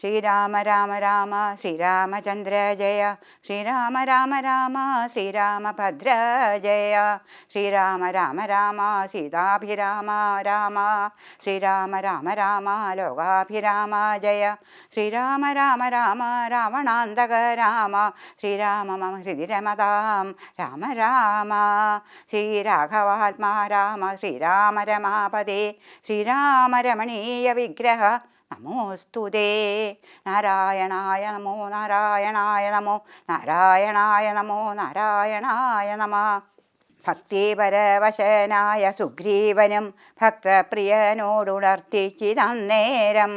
ശ്രീരാമ രാമ രാമ ശ്രീരാമചന്ദ്ര ജയ, ശ്രീരാമ രാമ രാമ ശ്രീരാമഭദ്ര ജയ, ശ്രീരാമ രാമ രാമ സീതാഭിരാമ രാമ, ശ്രീരാമ രാമ രാമ ലോകാഭിരാമ ജയ, ശ്രീരാമ രാമ രാമ രാവണാന്തക രാമ, ശ്രീരാമ മമ ഹൃദി രമതാം രാമ രാമ, ശ്രീരാഘവാത്മാ രാമ ശ്രീരാമ രമാപദേ, ശ്രീരാമ രമണീയ വിഗ്രഹ നമോസ്തുതേ. നാരായണായ നമോ നാരായണായ നമോ നാരായണായ നമോ നാരായണായ നമഃ. ഭക്തിപരവശനായ സുഗ്രീവനും ഭക്തപ്രിയനോടുണർത്തിച്ചിതന്നേരം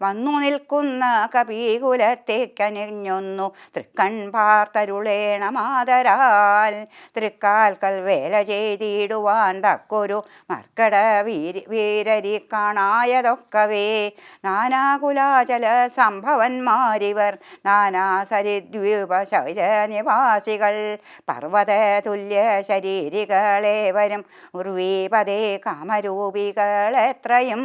വന്നു നിൽക്കുന്ന കപീകുലത്തേക്കണിഞ്ഞൊന്നു തൃക്കൺ പാർത്തരുളേണമാതരാൽ, തൃക്കാൽക്കൽ വേല ചെയ്തിടുവാൻ തക്കൊരു മർക്കട വീരരി കാണായതൊക്കവേ, നാനാകുലാചല സംഭവന്മാരിവർ നാനാ സരിദ്വീപ ശൈലനിവാസികൾ, പർവ്വത തുല്യ ശരീരികളേവരും ഉർവീപതേ കാമരൂപികളെത്രയും,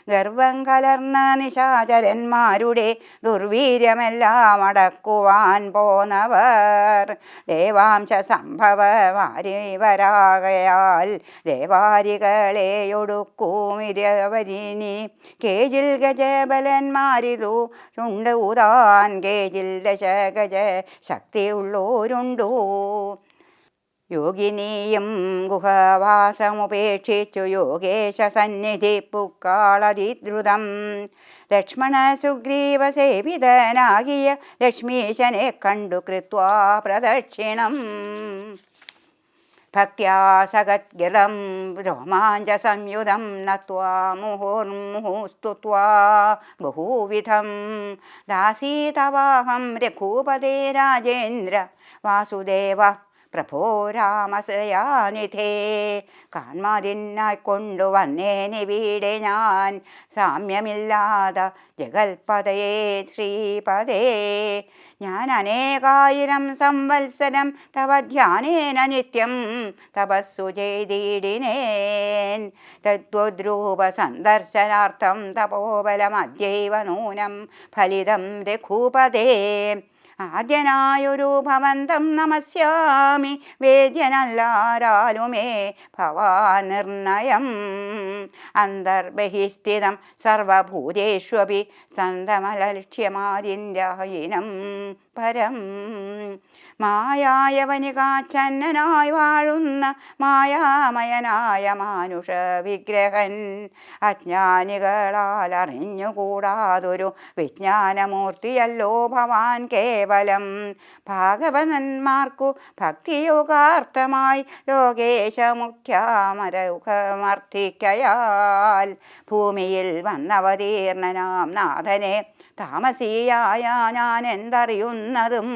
ഗർവം കലർന്ന നിശാചരന്മാരുടെ ദുർവീര്യമെല്ലാം അടക്കുവാൻ പോന്നവർ, ദേവാംശ സംഭവമാരിവരാകയാൽ ദേവാരികളെയൊടുക്കുമിരവരിനി, കേജിൽ ഗജബലന്മാരിതു ൂതാൻ കേജിൽ ദശഗജ ശക്തിയുള്ളോരുണ്ടു, യോഗിനിയും ഗുഹവാസമുപേക്ഷിച്ചു യോഗേശ സന്നിധി പുക്കാളതിദ്രുതം, ലക്ഷ്മണ സുഗ്രീവ സേവിതനാകിയ ലക്ഷ്മീശനെ കണ്ടു കൃത്വാ പ്രദക്ഷിണം, ഭക്ത്യാ സഗദ്ഗതം രോമാഞ്ച സംയുതം നത്വാ മുഹുർമുഹുസ്തുത്വാ ബഹുവിധം, ദാസീതവാഹം രഘൂപതേ രാജേന്ദ്ര വാസുദേവ പ്രഭോ രാമസയാനിധേ, കാൺമാതിനായി കൊണ്ടുവന്നേനിവിടെ ഞാൻ സാമ്യമില്ലാത ജഗൽപതയേ ശ്രീപദേ, ഞാൻ അനേകായിരം സംവത്സരം തവ ധ്യാനേന നിത്യം തപസ്സു ചെയ്തിടിനേൻ, തദ്വദ്രൂപ സന്ദർശനാർത്ഥം തപോബലമദ്യൈവ നൂനം ഫലിതം രഘൂപതേ, ആദ്യനായൊരു ഭവന്തം നമസ്യാമി വേദ്യനല്ലാരാലുമേ ഭവാനിർണയം, അന്തർബഹിസ്ഥിതം സർവഭൂതേഷ്വപി സന്തമലക്ഷ്യമാദിന്യഹീനം പരം, മായായവനികാച്ഛന്നനായി വാഴുന്ന മായാമയനായ മാനുഷ വിഗ്രഹൻ, അജ്ഞാനികളാൽ അറിഞ്ഞുകൂടാതൊരു വിജ്ഞാനമൂർത്തിയല്ലോ ഭവാൻ കേവലം, ഭാഗവതന്മാർക്കു ഭക്തിയോഗാർത്ഥമായി ലോകേശമുഖ്യമരമുഖമർത്ഥിക്കയാൽ ഭൂമിയിൽ വന്നവതീർണനാം നാഥനെ താമസീയായ ഞാൻ എന്തറിയുന്നതും,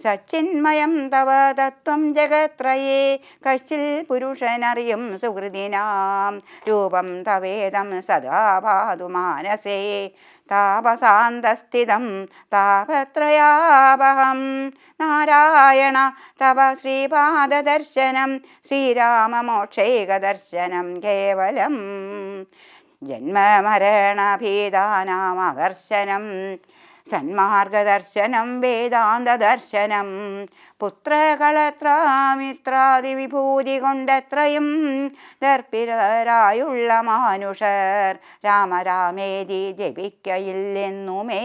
സച്ചിന്മയം തവ തത്വം ജഗത്രയേ കശ്ചിൽ പുരുഷനറിയും സുഹൃദിനാം, രൂപം തവേദം സദാ ഭാതു മാനസേ താപസാന്തസ്ഥിതം താപത്രയാപഹം, നാരായണ തവ ശ്രീപാദദർശനം ശ്രീരാമമോക്ഷൈകദർശനം കേവലം, ജന്മമരണഭീതാനാമകർശനം സന്മാർഗദർശനം വേദാന്തദർശനം, പുത്രകളത്രാമിത്രാദിവിഭൂതി കൊണ്ടെത്രയും ദർപ്പിതരായുള്ള മാനുഷർ രാമരാമേതി ജപിക്കയില്ലെന്നുമേ,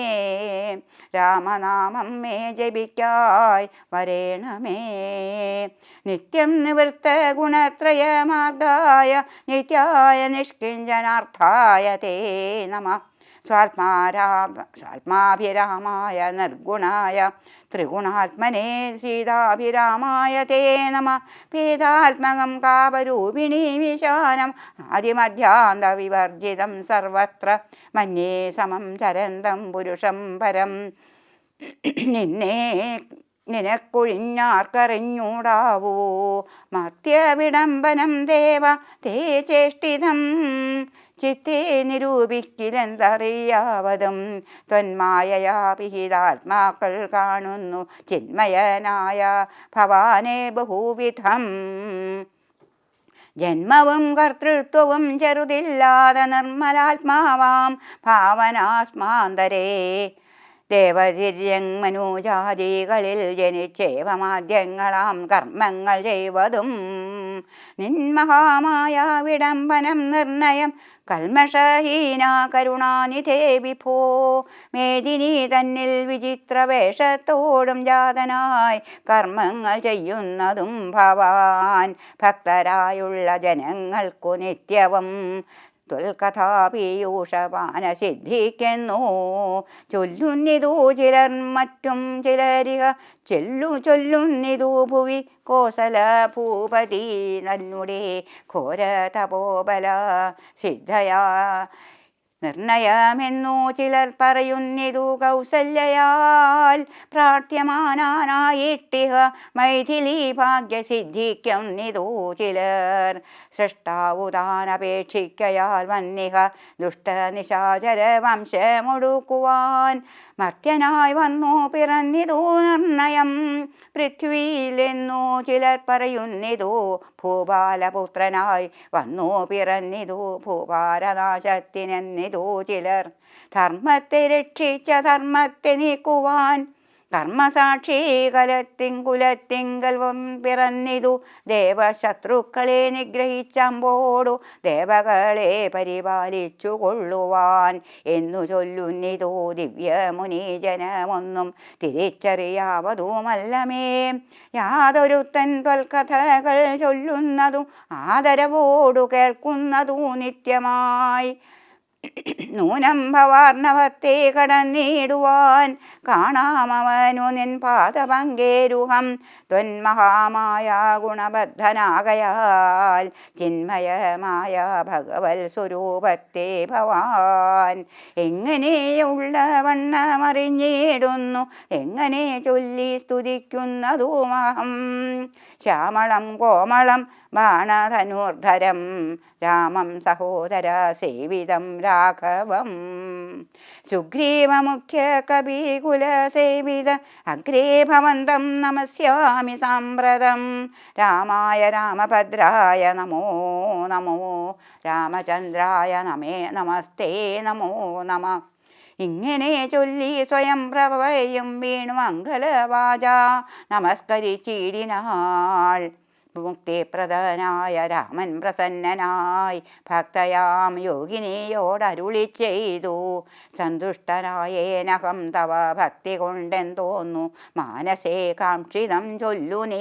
രാമനാമം മേ ജപിക്കായി വരേണമേ, നിത്യം നിവൃത്ത ഗുണത്രയമാർഗായ നിത്യായ നിഷ്കിഞ്ചനാർത്ഥായ തേ നമഃ, സ്വാത്മാഭിരാമായ നിർഗുണായ ത്രിഗുണാത്മനെ സീതാഭിരാമായ തേ നമഃ, വേദാത്മകം കാപരൂപിണീ വിശാനം ആദിമധ്യാന്തവിവർജിതം സർവത്ര മന്യേ സമം ചരന്തം പുരുഷം പരം, നിനക്കൊഴിഞ്ഞാർക്കറിഞ്ഞൂടാവോ മർത്യവിടംബനം ദേവ തേ ചേഷ്ടിതം, ചിത്തേ നിരൂപിക്കിലെന്തറിയാവതും ത്വന്മായയാ പിഹിതാത്മാക്കൾ കാണുന്നു ചിന്മയനായ ഭവാനെ ബഹുവിധം, ജന്മവും കർത്തൃത്വവും ചെറുതില്ലാതെ നിർമ്മലാത്മാവാം ഭാവനാസ്മാന്തരേ ദേവതിര്യങ്മനുജാതികളിൽ ജനിച്ചേവമാദ്യങ്ങളാം കർമ്മങ്ങൾ ചെയ്വതും നിന്മഹാമായ വിടംബനം നിർണയം കൽമഷഹീന കരുണാനിധേ വിഭോ മേദിനി തന്നിൽ വിചിത്രവേഷത്തോടും ജാതനായി കർമ്മങ്ങൾ ചെയ്യുന്നതും ഭവാൻ ഭക്തരായുള്ള ജനങ്ങൾക്കു നിത്യവും തുൽകഥാപീയൂഷപാന സിദ്ധിക്കുന്നു ചൊല്ലുന്നിതു ചിലർ മറ്റും ചിലരിക ചൊല്ലുന്നിതു ഭുവി കോസല ഭൂപതി നന്നുടെ ഘോര തപോബല സിദ്ധയാ നിർണയമെന്നു ചിലർ പറയുന്നിതു കൗസല്യയാൽ പ്രാർത്ഥ്യമാനായിട്ടിഹ മൈഥിലി ഭാഗ്യസിദ്ധിക്കുന്നിതു ചിലർ സൃഷ്ടാവുതാനപേക്ഷിക്കയാൽ വന്നിഹ ദുഷ്ടനിശാചര വംശമൊടുക്കുവാൻ മർത്യനായി വന്നു പിറന്നിതു നിർണയം പൃഥ്വിയിലെന്നു ചിലർ പറയുന്നിതു ഭൂപാലപുത്രനായി വന്നു പിറന്നിതു ഭൂപാലനാശത്തിനെന്നിതു ചിലർ ധർമ്മത്തെ രക്ഷിച്ച ധർമ്മത്തെ നീക്കുവാൻ കർമ്മസാക്ഷി കുലത്തിങ്കൽ പിറന്നിതു ദേവശത്രുക്കളെ നിഗ്രഹിച്ചമ്പോടു ദേവകളെ പരിപാലിച്ചു കൊള്ളുവാൻ എന്നു ചൊല്ലുന്നിതു ദിവ്യമുനീജനമൊന്നും തിരിച്ചറിയാവതുമല്ലമേ യാതൊരുത്തൻ ത്വൽക്കഥകൾ ചൊല്ലുന്നതും ആദരവോടു കേൾക്കുന്നതു നിത്യമായി നൂനം ഭവാർണവത്തെ കടന്നിടുവാൻ കാണാമവനു നിൻ പാദപങ്കേരുഹം ത്വന്മഹാമായ ഗുണബദ്ധനാകയാൽ ചിന്മയമായ ഭഗവത് സ്വരൂപത്തെ ഭവാൻ എങ്ങനെയുള്ള വണ്ണമറിഞ്ഞിടുന്നു എങ്ങനെ ചൊല്ലി സ്തുതിക്കുന്നതുമഹം ശ്യാമളം കോമളം ബാണധനുർധരം രാമം സഹോദര സേവിതം രാഘവം സുഗ്രീവമുഖ്യ കവികുല സേവിത അഗ്രേ ഭവന്തം നമസ്യാമി സാമ്പ്രതം രാമായ രാമഭദ്രായ നമോ നമോ രാമചന്ദ്രായ നമസ്തേ നമോ നമ ഇങ്ങനെ ചൊല്ലി സ്വയം പ്രഭയും വീണു മംഗളവാച നമസ്കരിച്ചിടിനാൾ മുക്തിപ്രദനായ രാമൻ പ്രസന്നനായി ഭക്തയാം യോഗിനിയോടരുളി ചെയ്തു സന്തുഷ്ടനായേനഹം തവ ഭക്തി കൊണ്ടെന്തോന്നു മാനസേ കാക്ഷിതം ചൊല്ലു നീ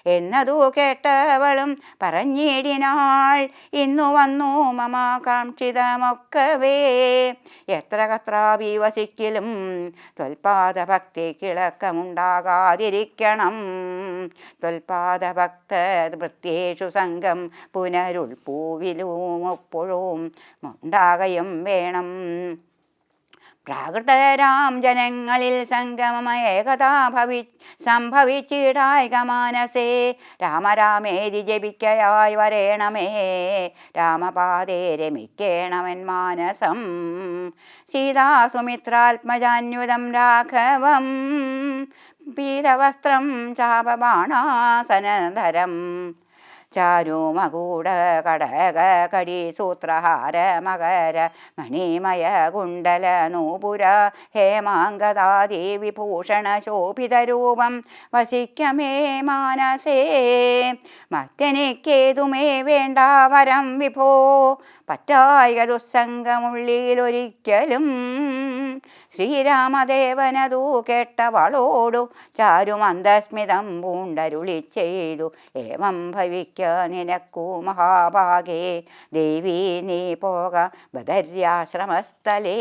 എന്നതു കേട്ടവളും പറഞ്ഞിടിനാൾ ഇന്നു വന്നു മമ കാക്ഷിതമൊക്കവേ എത്ര കത്രാപി വസിക്കലും ത്വൽപാദ ഭക്തി കിളക്കമുണ്ടാകാതിരിക്കണം ത്വൽപാദ ഭക്തവൃത്യേഷു സംഘം പുനരുൾപൂവിലും എപ്പോഴും ഉണ്ടാകയും വേണം പ്രാകൃതരാം ജനങ്ങളിൽ സംഗമമേകതാ സംഭവിച്ചിടായിക മാനസേ രാമരാമേതി ജപിക്കയായി വരേണമേ രാമപാദേ രമിക്കേണമൻ മാനസം സീതാസുമിത്രാത്മജാന്യുതം രാഘവം പീതവസ്ത്രം ചാപബാണാസനധരം ചാരുമകൂട കടക കടി സൂത്രഹാര മകര മണിമയ കുണ്ടല നൂപുര ഹേമാംഗദാദി വിഭൂഷണ ശോഭിതരൂപം വസിക്കമേ മാനസേ മറ്റെനിക്കേതുമേ വേണ്ട വരം വിഭോ പറ്റായിക ദുസ്സംഗമുള്ളിലൊരിക്കലും ശ്രീരാമദേവനതു കേട്ടവളോടു ചാരുമന്ദസ്മിതം പൂണ്ടരുളി ചെയ്തു ഏവം ഭവിക്ക നിനക്കു മഹാഭാഗേ ദേവീ നീ പോക ബദര്യാശ്രമസ്ഥലേ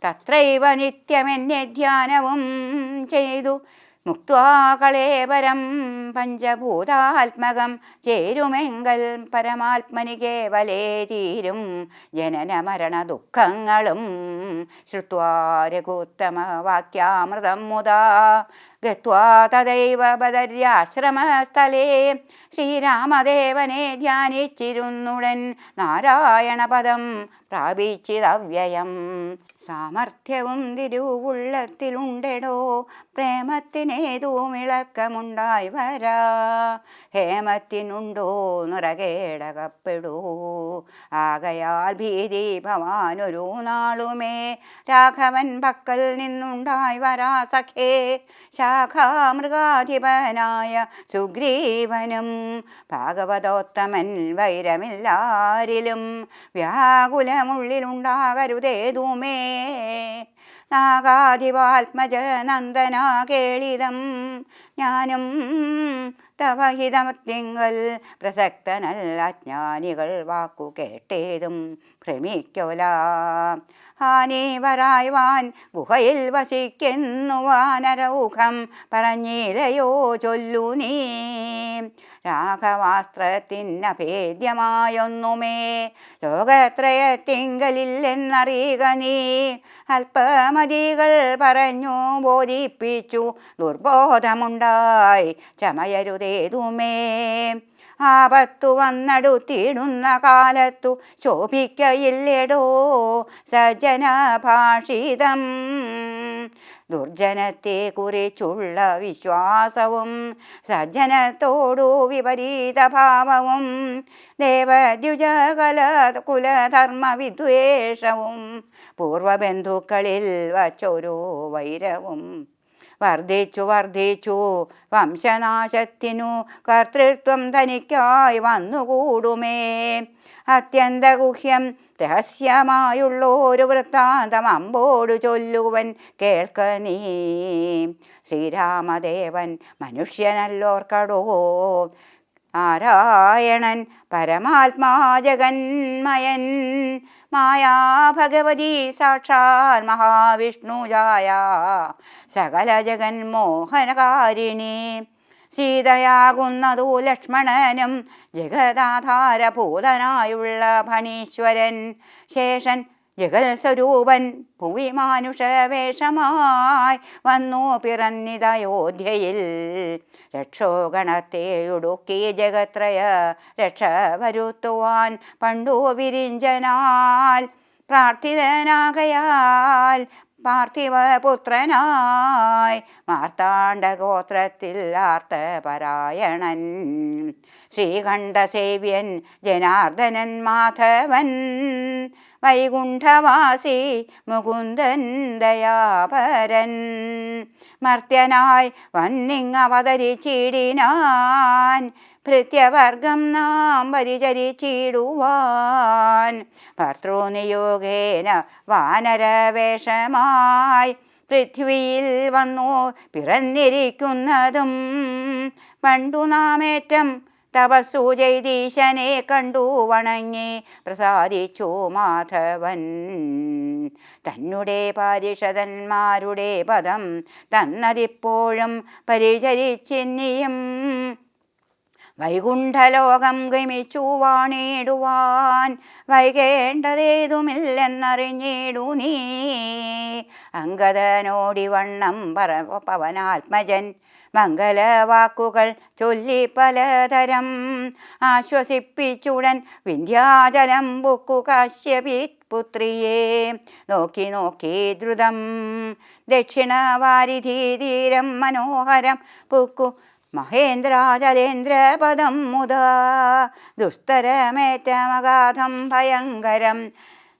തത്രൈവ നിത്യമെന്നെ ധ്യാനവും ചെയ്തു മുക്ത്വാ കളേവരം പഞ്ചഭൂതാത്മകം ചേരുമെങ്കൽ പരമാത്മനി കേവലേ തീരും ജനന മരണ ദുഃഖങ്ങളും ശ്രുത്വാ രഘുത്തമ വാക്യാമൃതം മുദാ ഗത്വാ തദൈവ ബദര്യാശ്രമസ്ഥലേ ശ്രീരാമദേവനെ ധ്യാനിച്ചിരുന്നുടൻ നാരായണപദം പ്രാപിച്ചിതവ്യയം. സാമർഥ്യവും തിരുവുള്ളത്തിലുണ്ടെടോ, പ്രേമത്തിനേതും ഇളക്കമുണ്ടായി വരാ. ഹേമത്തിനുണ്ടോ നുറകേടകപ്പെടൂ, ആകയാൽ ഭീതി ഭവാനൊരു നാളുമേ. രാഘവൻ പക്കൽ നിന്നുണ്ടായി വരാ സഖേ, ശാഖാമൃഗാധിപനായ സുഗ്രീവനും. ഭാഗവതോത്തമൻ വൈരമില്ലാരിലും, വ്യാകുലമുള്ളിലുണ്ടാകരുതേതുമേ. നാഗാധിപാത്മജ നന്ദനാ കേളിതം, ഞാനും തവ ഹിതമത്തിങ്കൽ പ്രസക്തനല്ല. അജ്ഞാനികൾ വാക്കു കേട്ടേതും ഭ്രമിക്കൊല. ഹാനി വരായ്വാൻ ഗുഹയിൽ വസിക്കുന്നു വാനരൗഖം പറഞ്ഞില്ലയോ ചൊല്ലു നീ. രാഘവാസ്ത്രത്തിനഭേദ്യമായൊന്നുമേ ലോകത്രയത്തിങ്കലില്ലെന്നറിയുക നീ. അല്പമതികൾ പറഞ്ഞു ബോധിപ്പിച്ചു, ദുർബോധമുണ്ടായി ചമയരുതേതുമേ. ആപത്തു വന്നടുത്തിടുന്ന കാലത്തു ശോഭിക്കയില്ലെടോ സജ്ജന ഭാഷിതം. ദുർജനത്തെ കുറിച്ചുള്ള വിശ്വാസവും സജ്ജനത്തോടു വിപരീത ഭാവവും ദേവദ്വിജകല കുലധർമ്മ വിദ്വേഷവും പൂർവബന്ധുക്കളിൽ വച്ചൊരു വൈരവും വർദ്ധിച്ചു വർദ്ധിച്ചു വംശനാശത്തിനു കർത്തൃത്വം തനിക്കായി വന്നുകൂടുമേ. അത്യന്തഗുഹ്യം രഹസ്യമായുള്ളൊരു വൃത്താന്തം അമ്പോടു ചൊല്ലുവൻ കേൾക്ക നീ. ശ്രീരാമദേവൻ മനുഷ്യനല്ലോർക്കടോ, നാരായണൻ പരമാത്മാ ജഗന്മയൻ. മായാ ഭഗവതി സാക്ഷാൽ മഹാവിഷ്ണുജായ സകല ജഗന്മോഹനകാരിണി. സീതയാകുന്നതു ലക്ഷ്മണനും ജഗദാധാരഭൂതനായുള്ള ഫണീശ്വരൻ. ശേഷൻ ജഗൽസ്വരൂപൻ ഭുവി മാനുഷവേഷമായി വന്നു പിറന്നിതയോധ്യയിൽ. രക്ഷോഗണത്തെയൊടുക്കി ജഗത്രയ രക്ഷ വരുത്തുവാൻ പണ്ടു വിരിഞ്ചനാൽ പ്രാർത്ഥിതനാകയാൽ പാർത്ഥിവപുത്രനായി മാർത്താണ്ഡഗോത്രത്തിൽ ആർത്തപരായണൻ. ശ്രീകണ്ഠസേവ്യൻ ജനാർദ്ദനൻ മാധവൻ, വൈകുണ്ഠവാസി മുകുന്ദൻ ദയാപരൻ. മർത്യനായി വന്നിങ്ങവതരിച്ചിടിനാൻ ഭൃത്യവർഗം നാം പരിചരിച്ചിടുവാൻ. ഭർത്തൃനിയോഗേന വാനരവേഷമായി പൃഥ്വിയിൽ വന്നു പിറന്നിരിക്കുന്നതും പണ്ടു നാമേറ്റം തപസ്സു ചെയ്തീശനെ കണ്ടു വണങ്ങി പ്രസാദിച്ചു മാധവൻ. തന്നെ പാരിഷദന്മാരുടെ പദം തന്നതിപ്പോഴും പരിചരിച്ചിന്നിയും വൈകുണ്ഠലോകം ഗമിച്ചു വാണിടുവാൻ വൈകേണ്ടതേതുമില്ലെന്നറിഞ്ഞിടു നീ. അങ്കദനോടിവണ്ണം പവനാത്മജൻ മംഗലവാക്കുകൾ ചൊല്ലി പലതരം ആശ്വസിപ്പിച്ചുടൻ വിന്ധ്യാചലം ബുക്കു കാശ്യപി പുത്രിയെ. നോക്കി നോക്കി ദ്രുതം ദക്ഷിണവാരിധി തീരം മനോഹരം പുക്കു മഹേന്ദ്രാചലേന്ദ്രപദം മുതാ. ദുസ്തരമേറ്റമഗാധം ഭയങ്കരം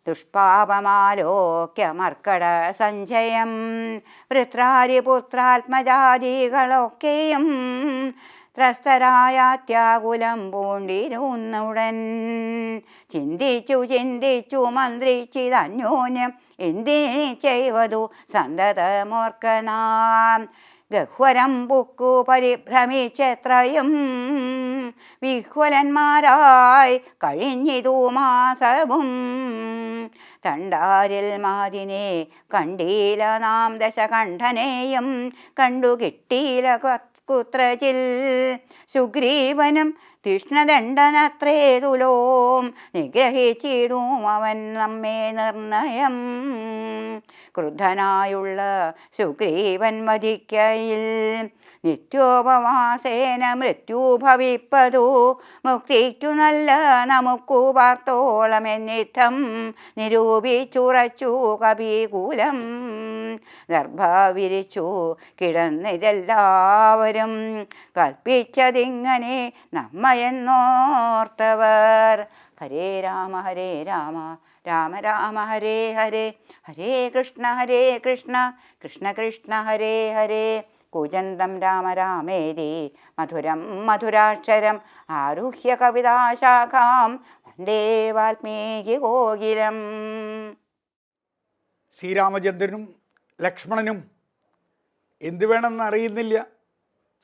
ദുഷ്പാപമാലോക്യ മർക്കട സഞ്ചയം. വൃത്രാരിപുത്രാത്മജാതികളൊക്കെയും ത്രസ്തരായാത്യാകുലം പൂണ്ടിരുന്നുടൻ. ചിന്തിച്ചു ചിന്തിച്ചു മന്ത്രിച്ചിതന്യോന്യം എന്തിനി ചെയ്വതു സന്തതമോർക്കനാം. ഗഹ്വരം പുക്കു പരിഭ്രമിച്ചെത്രയും വിഹ്വലന്മാരായി കഴിഞ്ഞിതു മാസവും. തണ്ടാരിൽ മാതിനെ കണ്ടീല നാം ദശകണ്ഠനെയും കണ്ടു കിട്ടീല കുത്രചിൽ സുഗ്രീവനും തീഷ്ണദണ്ഡനത്രേ തുലോം നിഗ്രഹിച്ചിടും അവൻ നമ്മെ നിർണയം. ക്രുദ്ധനായുള്ള സുഗ്രീവൻ വധിക്കയിൽ നിത്യോപവാസേന മൃത്യു ഭവിപ്പതു മുക്തിക്കു നല്ല നമുക്കു പാർത്തോളമെന്നിത്തം നിരൂപിച്ചുറച്ചു കപികൂലം. ദർഭ വിരിച്ചു കിടന്നിതെല്ലാവരും കൽപ്പിച്ചതിങ്ങനെ നമ്മയെന്നോർത്തവർ. ഹരേ രാമ രാമ രാമ ഹരേ ഹരേ, ഹരേ കൃഷ്ണ കൃഷ്ണ കൃഷ്ണ ഹരേ ഹരേ. കൂജന്തം രാമ രാമേതി മധുരം മധുരാക്ഷരം ആരുഹ്യ കവിതാശാഖാം വന്ദേ വാൽമീകി കോകിലം. ശ്രീരാമചന്ദ്രനും ലക്ഷ്മണനും എന്തു വേണമെന്ന് അറിയുന്നില്ല.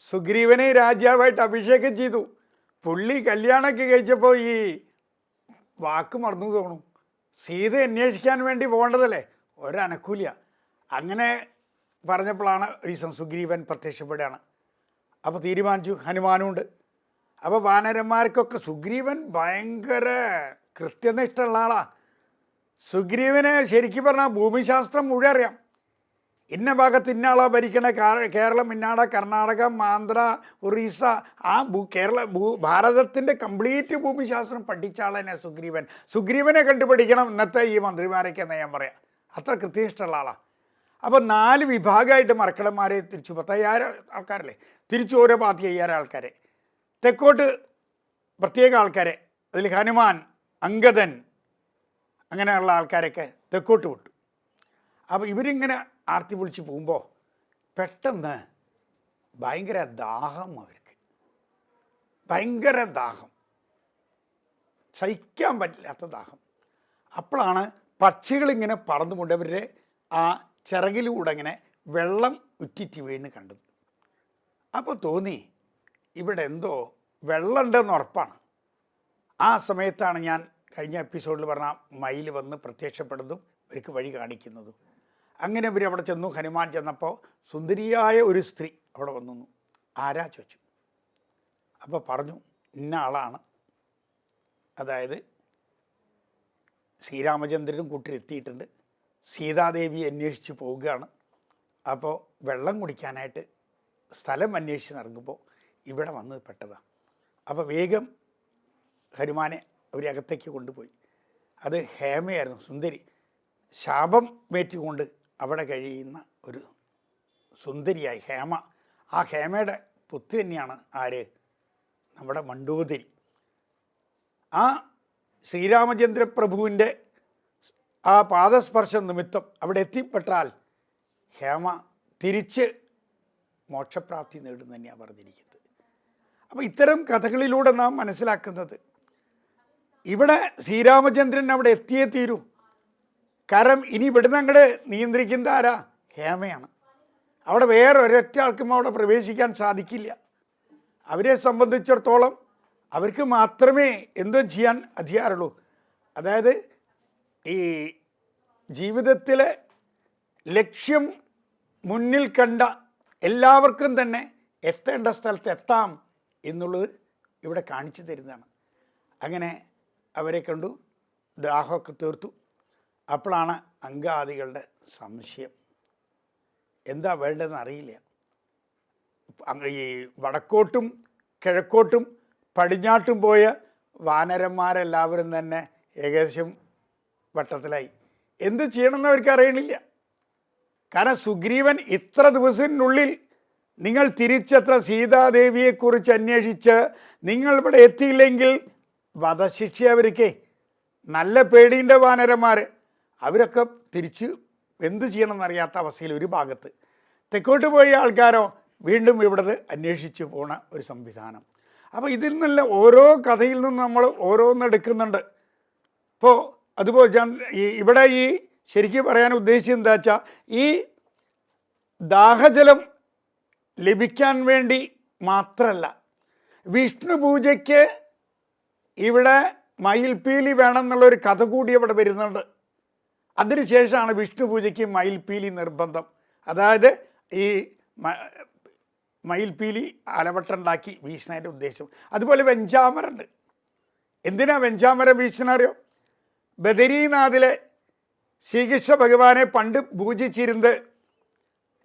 സുഗ്രീവനെ രാജാവായിട്ട് അഭിഷേകം ചെയ്തു. പുള്ളി കല്യാണമൊക്കെ കഴിച്ചപ്പോൾ ഈ വാക്ക് മറന്നു തോന്നും. സീത അന്വേഷിക്കാൻ വേണ്ടി പോകേണ്ടതല്ലേ, ഒരനക്കൂല. അങ്ങനെ പറഞ്ഞപ്പോഴാണ് ഒരു ദിവസം സുഗ്രീവൻ പ്രത്യക്ഷപ്പെടുകയാണ്. അപ്പോൾ തീരുമാനിച്ചു, ഹനുമാനുണ്ട്. അപ്പോൾ വാനരന്മാർക്കൊക്കെ സുഗ്രീവൻ ഭയങ്കര കൃത്യനിഷ്ഠമുള്ള ആളാണ്. സുഗ്രീവന് ശരിക്കും പറഞ്ഞാൽ ഭൂമിശാസ്ത്രം മുഴുവൻ അറിയാം. ഇന്ന ഭാഗത്ത് ഇന്ന ആളാ ഭരിക്കണ, കേരളം ഇന്നാട, കർണാടക, ആന്ധ്ര, ഒറീസ, ആ ഭാരതത്തിൻ്റെ കംപ്ലീറ്റ് ഭൂമിശാസ്ത്രം പഠിച്ച ആളെന്നെ സുഗ്രീവൻ. സുഗ്രീവനെ കണ്ടുപിടിക്കണം ഇന്നത്തെ ഈ മന്ത്രിമാരൊക്കെ എന്ന് ഞാൻ പറയാം. അത്ര കൃത്യനിഷ്ഠമുള്ള ആളാണ്. അപ്പോൾ 4 വിഭാഗമായിട്ട് മറക്കടന്മാരെ തിരിച്ചു, 10,000 ആൾക്കാരല്ലേ, തിരിച്ചു ഓരോ പാർട്ടി 5000 ആൾക്കാരെ. തെക്കോട്ട് പ്രത്യേക ആൾക്കാരെ, അതിൽ ഹനുമാൻ, അങ്കദൻ, അങ്ങനെയുള്ള ആൾക്കാരൊക്കെ തെക്കോട്ട് വിട്ടു. അപ്പോൾ ഇവരിങ്ങനെ ആർത്തി വിളിച്ച് പോകുമ്പോൾ പെട്ടെന്ന് ഭയങ്കര ദാഹം, അവർക്ക് ഭയങ്കര ദാഹം, സഹിക്കാൻ പറ്റില്ലാത്ത ദാഹം. അപ്പോഴാണ് പക്ഷികളിങ്ങനെ പറന്നുകൊണ്ട് അവരുടെ ആ ചിറകിലൂടെ ഇങ്ങനെ വെള്ളം ഉറ്റിറ്റ് വീണ് കണ്ടത്. അപ്പോൾ തോന്നി ഇവിടെ എന്തോ വെള്ളമുണ്ടെന്ന് ഉറപ്പാണ്. ആ സമയത്താണ് ഞാൻ കഴിഞ്ഞ എപ്പിസോഡിൽ പറഞ്ഞ മയിൽ വന്ന് പ്രത്യക്ഷപ്പെടുന്നതും ഇവർക്ക് വഴി കാണിക്കുന്നതും. അങ്ങനെ ഇവർ അവിടെ ചെന്നു. ഹനുമാൻ ചെന്നപ്പോൾ സുന്ദരിയായ ഒരു സ്ത്രീ അവിടെ വന്നു. ആരാ ചോദിച്ചു. അപ്പോൾ പറഞ്ഞു, ഇന്ന ആളാണ്. അതായത് ശ്രീരാമചന്ദ്രനും കൂട്ടിലെത്തിയിട്ടുണ്ട്, സീതാദേവിയെ അന്വേഷിച്ച് പോവുകയാണ്. അപ്പോൾ വെള്ളം കുടിക്കാനായിട്ട് സ്ഥലം അന്വേഷിച്ച് നടക്കുമ്പോൾ ഇവിടെ വന്ന് പെട്ടതാണ്. അപ്പോൾ വേഗം ഹനുമാനെ അവരകത്തേക്ക് കൊണ്ടുപോയി. അത് ഹേമയായിരുന്നു, സുന്ദരി. ശാപം മേറ്റുകൊണ്ട് അവിടെ കഴിയുന്ന ഒരു സുന്ദരിയായി ഹേമ. ആ ഹേമയുടെ പുത്രി തന്നെയാണ് ആര്? നമ്മുടെ മണ്ഡോദരി. ആ ശ്രീരാമചന്ദ്ര പ്രഭുവിൻ്റെ ആ പാദസ്പർശം നിമിത്തം അവിടെ എത്തിപ്പെട്ടാൽ ഹേമ തിരിച്ച് മോക്ഷപ്രാപ്തി നേടും തന്നെയാണ് പറഞ്ഞിരിക്കുന്നത്. അപ്പോൾ ഇത്തരം കഥകളിലൂടെ നാം മനസ്സിലാക്കുന്നത് ഇവിടെ ശ്രീരാമചന്ദ്രൻ അവിടെ എത്തിയേ തീരൂ. കാരണം ഇനി ഇവിടുന്ന് അങ്ങോട്ട് നിയന്ത്രിക്കുന്ന ആരാ? ഹേമയാണ്. അവിടെ വേറെ ഒരൊറ്റ ആൾക്കും അവിടെ പ്രവേശിക്കാൻ സാധിക്കില്ല. അവരെ സംബന്ധിച്ചിടത്തോളം അവർക്ക് മാത്രമേ എന്തും ചെയ്യാൻ അധികാരമുള്ളൂ. അതായത് ഈ ജീവിതത്തിലെ ലക്ഷ്യം മുന്നിൽ കണ്ട എല്ലാവർക്കും തന്നെ എത്തേണ്ട സ്ഥലത്ത് എത്താം എന്നുള്ളത് ഇവിടെ കാണിച്ചു തരുന്നതാണ്. അങ്ങനെ അവരെ കണ്ടു, ദാഹമൊക്കെ തീർത്തു. അപ്പോഴാണ് അംഗാദികളുടെ സംശയം, എന്താ വേണ്ടതെന്ന് അറിയില്ല. ഈ വടക്കോട്ടും കിഴക്കോട്ടും പടിഞ്ഞാട്ടും പോയ വാനരന്മാരെല്ലാവരും തന്നെ ഏകദേശം വട്ടത്തിലായി. എന്ത് ചെയ്യണമെന്ന് അവർക്ക് അറിയണില്ല. കാരണം സുഗ്രീവൻ ഇത്ര ദിവസത്തിനുള്ളിൽ നിങ്ങൾ തിരിച്ചെത്ര സീതാദേവിയെക്കുറിച്ച് അന്വേഷിച്ച് നിങ്ങൾ ഇവിടെ എത്തിയില്ലെങ്കിൽ വധശിക്ഷ അവർക്ക്. നല്ല പേടിൻ്റെ വാനരന്മാർ അവരൊക്കെ തിരിച്ച് എന്ത് ചെയ്യണമെന്നറിയാത്ത അവസ്ഥയിൽ ഒരു ഭാഗത്ത്, തെക്കോട്ട് പോയ ആൾക്കാരോ വീണ്ടും ഇവിടെ അന്വേഷിച്ച് പോണ ഒരു സംവിധാനം. അപ്പോൾ ഇതിൽ നിന്നല്ല ഓരോ കഥയിൽ നിന്നും നമ്മൾ ഓരോന്നെടുക്കുന്നുണ്ട്. ഇപ്പോൾ അതുപോലെ ഞാൻ ഇവിടെ ഈ ശരിക്കും പറയാൻ ഉദ്ദേശിച്ചത് എന്താ വെച്ചാൽ, ഈ ദാഹജലം ലഭിക്കാൻ വേണ്ടി മാത്രമല്ല, വിഷ്ണു പൂജയ്ക്ക് ഇവിടെ മയിൽപ്പീലി വേണം എന്നുള്ളൊരു കഥ കൂടി അവിടെ വരുന്നുണ്ട്. അതിനുശേഷമാണ് വിഷ്ണു പൂജയ്ക്ക് മയിൽപ്പീലി നിർബന്ധം. അതായത് ഈ മയിൽപീലി അലവട്ടുണ്ടാക്കി വീശുന്നതിൻ്റെ ഉദ്ദേശം. അതുപോലെ വെഞ്ചാമരമുണ്ട്. എന്തിനാ വെഞ്ചാമരം വീശുന്നറിയോ? ബദരീനാഥിലെ ശ്രീകൃഷ്ണ ഭഗവാനെ പണ്ട് പൂജിച്ചിരുന്നത്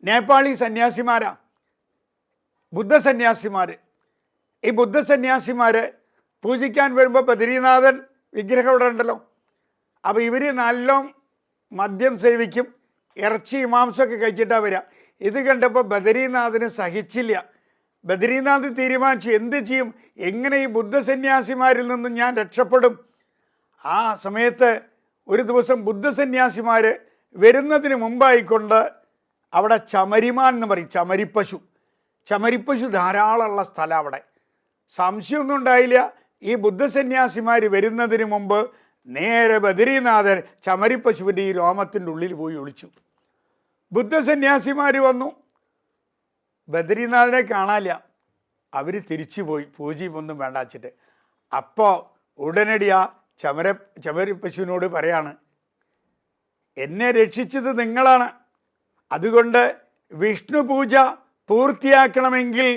നേപ്പാളി സന്യാസിമാരാ, ബുദ്ധസന്യാസിമാർ. ഈ ബുദ്ധസന്യാസിമാർ പൂജിക്കാൻ വരുമ്പോൾ ബദരീനാഥൻ വിഗ്രഹം ഇവിടെ ഉണ്ടല്ലോ. അപ്പോൾ ഇവർ നല്ല മദ്യം സേവിക്കും, ഇറച്ചി മാംസമൊക്കെ കഴിച്ചിട്ടാണ് വരിക. ഇത് കണ്ടപ്പോൾ ബദരീനാഥിന് സഹിച്ചില്ല. ബദരീനാഥ് തീരുമാനിച്ചു, എന്ത് ചെയ്യും, എങ്ങനെ ഈ ബുദ്ധസന്യാസിമാരിൽ നിന്നും ഞാൻ രക്ഷപ്പെടും? ആ സമയത്ത് ഒരു ദിവസം ബുദ്ധസന്യാസിമാർ വരുന്നതിന് മുമ്പായിക്കൊണ്ട് അവിടെ ചമരിമാൻ എന്ന് പറയും, ചമരിപ്പശു ധാരാളമുള്ള സ്ഥലം. അവിടെ സംശയമൊന്നും ഉണ്ടായില്ല. ഈ ബുദ്ധസന്യാസിമാർ വരുന്നതിന് മുമ്പ് നേരെ ബദരീനാഥൻ ചമരിപ്പശുവിൻ്റെ ഈ രോമത്തിൻ്റെ ഉള്ളിൽ പോയി ഒളിച്ചു. ബുദ്ധസന്യാസിമാർ വന്നു, ബദരീനാഥനെ കാണാനില്ല. അവർ തിരിച്ചു പോയി, പൂജയൊന്നും വേണ്ട വച്ചിട്ട്. അപ്പോൾ ഉടനടി ആ ചമരിപ്പശുവിനോട് പറയാണ്, എന്നെ രക്ഷിച്ചത് നിങ്ങളാണ്, അതുകൊണ്ട് വിഷ്ണു പൂജ പൂർത്തിയാക്കണമെങ്കിൽ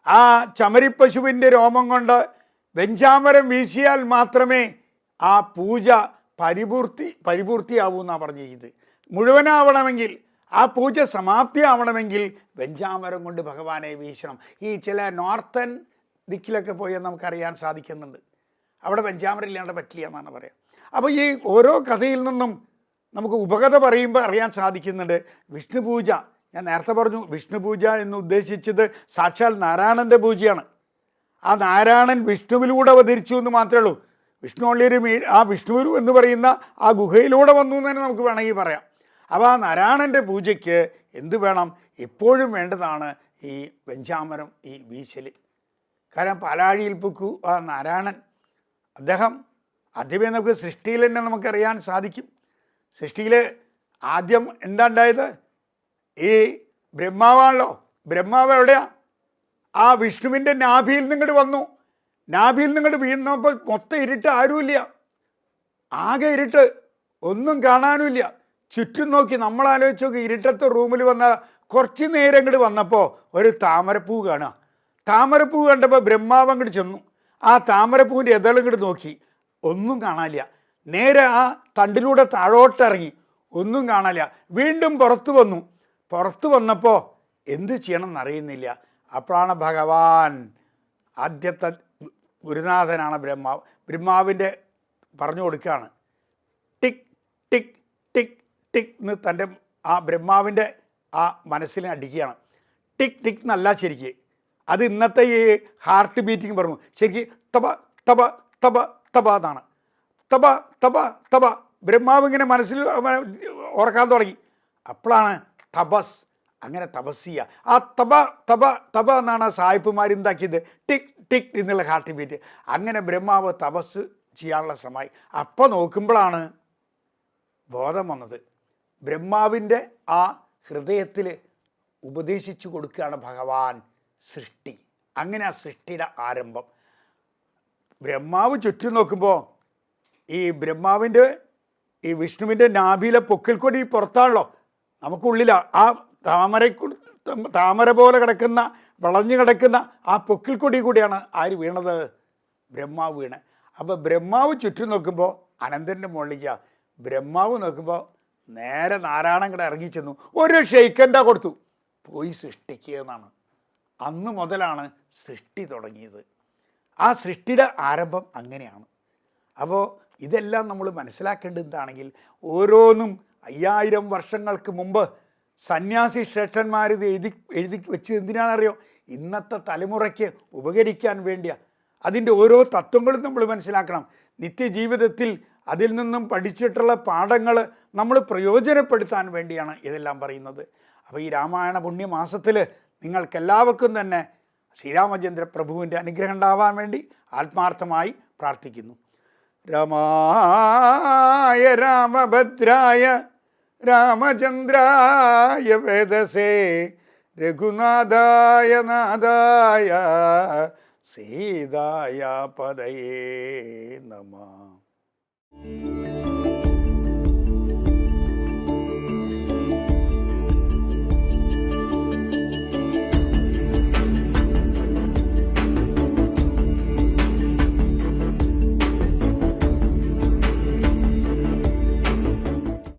ആ ചമരിപ്പശുവിൻ്റെ രോമം കൊണ്ട് വെഞ്ചാമരം വീശിയാൽ മാത്രമേ ആ പൂജ പരിപൂർത്തിയാവൂ എന്നാണ് പറഞ്ഞത്. മുഴുവനാവണമെങ്കിൽ, ആ പൂജ സമാപ്തിയാവണമെങ്കിൽ വെഞ്ചാമരം കൊണ്ട് ഭഗവാനെ വീശണം. ഈ ചില നോർത്തേൺ ദിക്കിലൊക്കെ പോയാൽ നമുക്കറിയാൻ സാധിക്കുന്നുണ്ട്, അവിടെ വെഞ്ചാമരം ഇല്ലാണ്ട് പറ്റില്ല എന്നാണ് പറയാം. അപ്പോൾ ഈ ഓരോ കഥയിൽ നിന്നും നമുക്ക് ഉപകഥ പറയുമ്പോൾ അറിയാൻ സാധിക്കുന്നുണ്ട്. വിഷ്ണു പൂജ, ഞാൻ നേരത്തെ പറഞ്ഞു, വിഷ്ണു പൂജ എന്ന് ഉദ്ദേശിച്ചത് സാക്ഷാൽ നാരായണൻ്റെ പൂജയാണ്. ആ നാരായണൻ വിഷ്ണുവിലൂടെ അവതരിച്ചു എന്ന് മാത്രമേ ഉള്ളൂ. വിഷ്ണു ഉള്ളൊരു ആ വിഷ്ണു എന്ന് പറയുന്ന ആ ഗുഹയിലൂടെ വന്നു എന്ന് തന്നെ നമുക്ക് വേണമെങ്കിൽ പറയാം. അപ്പോൾ ആ നാരായണൻ്റെ പൂജയ്ക്ക് എന്ത് വേണം? എപ്പോഴും വേണ്ടതാണ് ഈ വെഞ്ചാമരം, ഈ വീശൽ. കാരണം പാലാഴിയിൽ പൊക്കു ആ നാരായണൻ, അദ്ദേഹം ആദ്യമേ നമുക്ക് സൃഷ്ടിയിൽ തന്നെ നമുക്കറിയാൻ സാധിക്കും. സൃഷ്ടിയിൽ ആദ്യം എന്താ ഉണ്ടായത്? ഈ ബ്രഹ്മാവാണല്ലോ. ബ്രഹ്മാവ് എവിടെയാ? ആ വിഷ്ണുവിൻ്റെ നാഭിയിൽ നിങ്ങോട്ട് വന്നു. നാഭിയിൽ നിങ്ങോട്ട് വീണപ്പോൾ മൊത്തം ഇരുട്ട്, ആരുമില്ല, ആകെ ഇരുട്ട്, ഒന്നും കാണാനുമില്ല. ചുറ്റും നോക്കി, നമ്മൾ ആലോചിച്ച് നോക്കി, ഇരുട്ടത്തെ റൂമിൽ വന്ന കുറച്ച് നേരം ഇങ്ങോട്ട് വന്നപ്പോൾ ഒരു താമരപ്പൂ കാണുക. താമരപ്പൂ കണ്ടപ്പോൾ ബ്രഹ്മാവ് അങ്ങോട്ട് ചെന്നു. ആ താമരപ്പൂവിൻ്റെ എതളും ഇങ്ങോട്ട് നോക്കി, ഒന്നും കാണാനില്ല. നേരെ ആ തണ്ടിലൂടെ താഴോട്ടിറങ്ങി, ഒന്നും കാണാനില്ല. വീണ്ടും പുറത്തു വന്നപ്പോൾ എന്ത് ചെയ്യണം എന്നറിയുന്നില്ല. അപ്പോഴാണ് ഭഗവാൻ, ആദ്യത്തെ ഗുരുനാഥനാണ് ബ്രഹ്മാവ്. ബ്രഹ്മാവിൻ്റെ പറഞ്ഞു കൊടുക്കുകയാണ്, ടിക് ടിക് ടിക് ടിക് എന്ന് തൻ്റെ ആ ബ്രഹ്മാവിൻ്റെ ആ മനസ്സിനെ അടിക്കുകയാണ്. ടിക് ടിക് എന്നല്ല ശരിക്ക്, അത് ഇന്നത്തെ ഈ ഹാർട്ട് ബീറ്റിങ് പറഞ്ഞു. ശരിക്ക് തപ തപ തപ തപ എന്നാണ്. തപ തപ തപ. ബ്രഹ്മാവ് ഇങ്ങനെ മനസ്സിൽ ഓർക്കാൻ തുടങ്ങി. അപ്പോഴാണ് തപസ്, അങ്ങനെ തപസ് ചെയ്യുക. ആ തപ തപ തപ എന്നാണ് സായിപ്പുമാർ എന്താക്കിയത്, ടിക് ടിക് എന്നുള്ള ഹാർട്ട് ബീറ്റ്. അങ്ങനെ ബ്രഹ്മാവ് തപസ് ചെയ്യാനുള്ള ശ്രമമായി. അപ്പോൾ നോക്കുമ്പോഴാണ് ബോധം വന്നത്. ബ്രഹ്മാവിൻ്റെ ആ ഹൃദയത്തിൽ ഉപദേശിച്ചു കൊടുക്കുകയാണ് ഭഗവാൻ സൃഷ്ടി. അങ്ങനെ ആ സൃഷ്ടിയുടെ ആരംഭം. ബ്രഹ്മാവ് ചുറ്റും നോക്കുമ്പോൾ ഈ ബ്രഹ്മാവിൻ്റെ ഈ വിഷ്ണുവിൻ്റെ നാഭിയിലെ പൊക്കിൽ കൊടി പുറത്താണല്ലോ, നമുക്കുള്ളില ആ താമര പോലെ കിടക്കുന്ന, വളഞ്ഞു കിടക്കുന്ന ആ പൊക്കിൽ കൊടി കൂടിയാണ് ആര് വീണത്? ബ്രഹ്മാവ് വീണ്. അപ്പോൾ ബ്രഹ്മാവ് ചുറ്റും നോക്കുമ്പോൾ അനന്തൻ്റെ മുകളിലേക്കാണ്. ബ്രഹ്മാവ് നോക്കുമ്പോൾ നേരെ നാരായണൻ കൂടെ ഇറങ്ങിച്ചെന്നു, ഒരു ഷെയ്ക്കൻ്റെ കൊടുത്തു, പോയി സൃഷ്ടിക്കുക എന്നാണ്. അന്ന് മുതലാണ് സൃഷ്ടി തുടങ്ങിയത്. ആ സൃഷ്ടിയുടെ ആരംഭം അങ്ങനെയാണ്. അപ്പോൾ ഇതെല്ലാം നമ്മൾ മനസ്സിലാക്കേണ്ടതാണെങ്കിൽ, ഓരോന്നും 5000 വർഷങ്ങൾക്ക് മുമ്പ് സന്യാസി ശ്രേഷ്ഠന്മാർ ഇത് എഴുതി വെച്ചത് എന്തിനാണെന്നറിയോ? ഇന്നത്തെ തലമുറയ്ക്ക് ഉപകരിക്കാൻ വേണ്ടിയാണ്. അതിൻ്റെ ഓരോ തത്വങ്ങളും നമ്മൾ മനസ്സിലാക്കണം. നിത്യജീവിതത്തിൽ അതിൽ നിന്നും പഠിച്ചിട്ടുള്ള പാഠങ്ങൾ നമ്മൾ പ്രയോജനപ്പെടുത്താൻ വേണ്ടിയാണ് ഇതെല്ലാം പറയുന്നത്. അപ്പോൾ ഈ രാമായണ പുണ്യമാസത്തിൽ നിങ്ങൾക്കെല്ലാവർക്കും തന്നെ ശ്രീരാമചന്ദ്ര പ്രഭുവിൻ്റെ അനുഗ്രഹം ഉണ്ടാവാൻ വേണ്ടി ആത്മാർത്ഥമായി പ്രാർത്ഥിക്കുന്നു. രാമായ രാമഭദ്രായ രാമചന്ദ്രായ വേദസേ രഘുനാഥായ നാഥായ സീതായ പദയേ നമഃ.